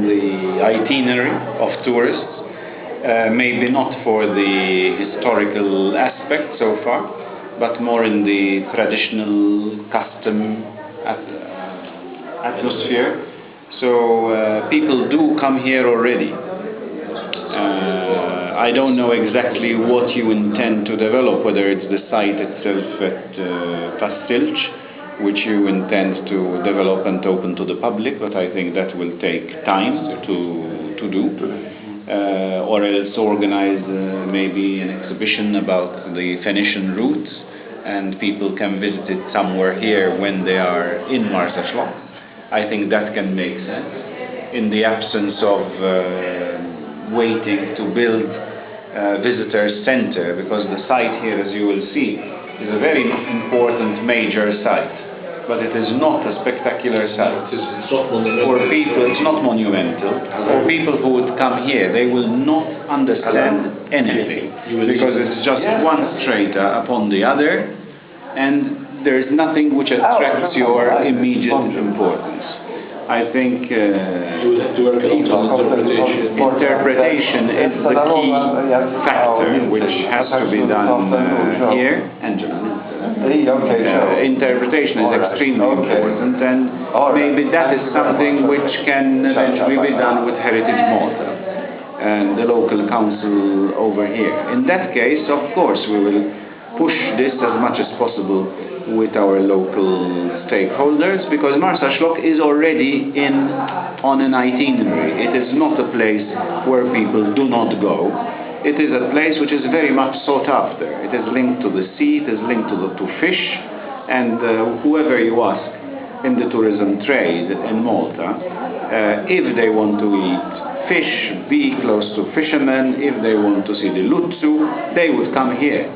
the itinerary of tourists, maybe not for the historical aspect so far, but more in the traditional custom atmosphere. So people do come here already. I don't know exactly what you intend to develop, whether it's the site itself at Pastilch, which you intend to develop and open to the public, but I think that will take time to do. Or else organize maybe an exhibition about the Phoenician routes, and people can visit it somewhere here when they are in Marsaxlokk. I think that can make sense in the absence of waiting to build a visitor center, because the site here, as you will see, is a very important major site, but it is not a spectacular site. It's not monumental. For people, it's not monumental. For people who would come here, they will not understand anything, because it's just one strata upon the other, and there is nothing which attracts your immediate importance. I think interpretation is the key factor which has to be done here. Interpretation is extremely important, and maybe that is something which can eventually be done with Heritage Malta and the local council over here. In that case, of course, we will push this as much as possible with our local stakeholders, because Marsaxlokk is already on an itinerary. It is not a place where people do not go. It is a place which is very much sought after. It is linked to the sea, it is linked to fish, and whoever you ask in the tourism trade in Malta, if they want to eat fish, be close to fishermen, if they want to see the Lutsu, they would come here.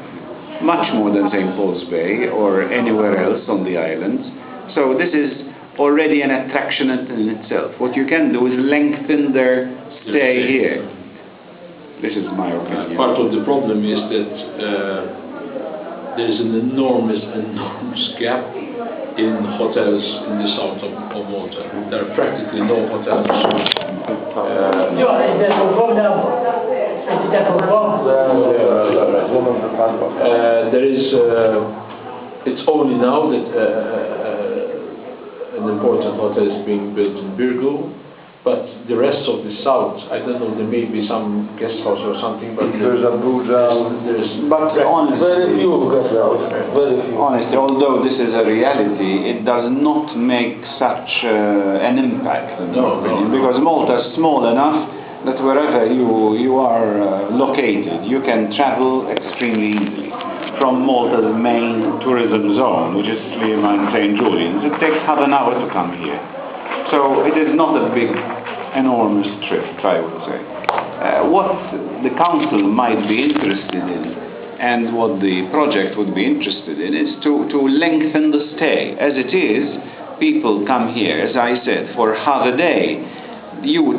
Much more than St. Paul's Bay or anywhere else on the islands. So this is already an attraction in itself. What you can do is lengthen their stay here. This is my opinion. Part of the problem is that there is an enormous gap in hotels in the south of Malta. There are practically no hotels. There is, it's only now that an important hotel is being built in Birgu, but the rest of the south, I don't know, there may be some guest house or something, but there's honestly, although this is a reality, it does not make such an impact, in my opinion, because Malta is small enough that wherever you are located, you can travel extremely easily. From Malta's main tourism zone, which is Slima and St. Julian's, it takes half an hour to come here. So it is not a big, enormous trip, I would say. What the council might be interested in, and what the project would be interested in, is to lengthen the stay. As it is, people come here, as I said, for half a day. You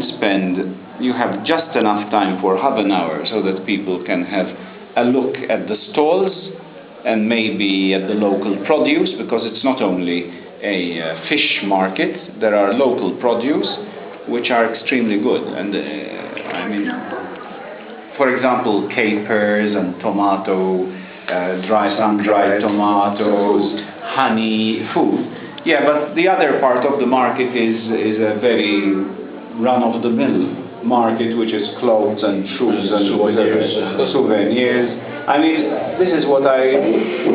have just enough time for half an hour so that people can have a look at the stalls and maybe at the local produce, because it's not only a fish market, there are local produce which are extremely good. And I mean, for example, capers and tomato, sun-dried tomatoes, honey, food. Yeah, but the other part of the market is a very run-of-the-mill market, which is clothes and shoes and souvenirs. I mean, this is what I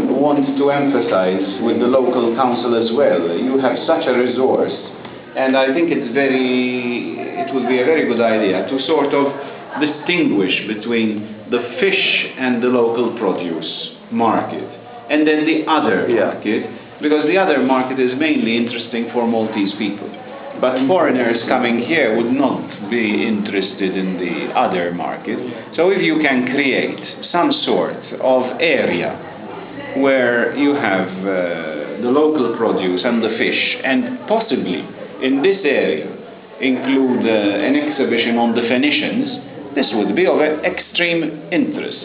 want to emphasize with the local council as well. You have such a resource, and I think it would be a very good idea to sort of distinguish between the fish and the local produce market, and then the other market, because the other market is mainly interesting for Maltese people. But foreigners coming here would not be interested in the other market. So if you can create some sort of area where you have the local produce and the fish, and possibly in this area include an exhibition on the Phoenicians, this would be of extreme interest.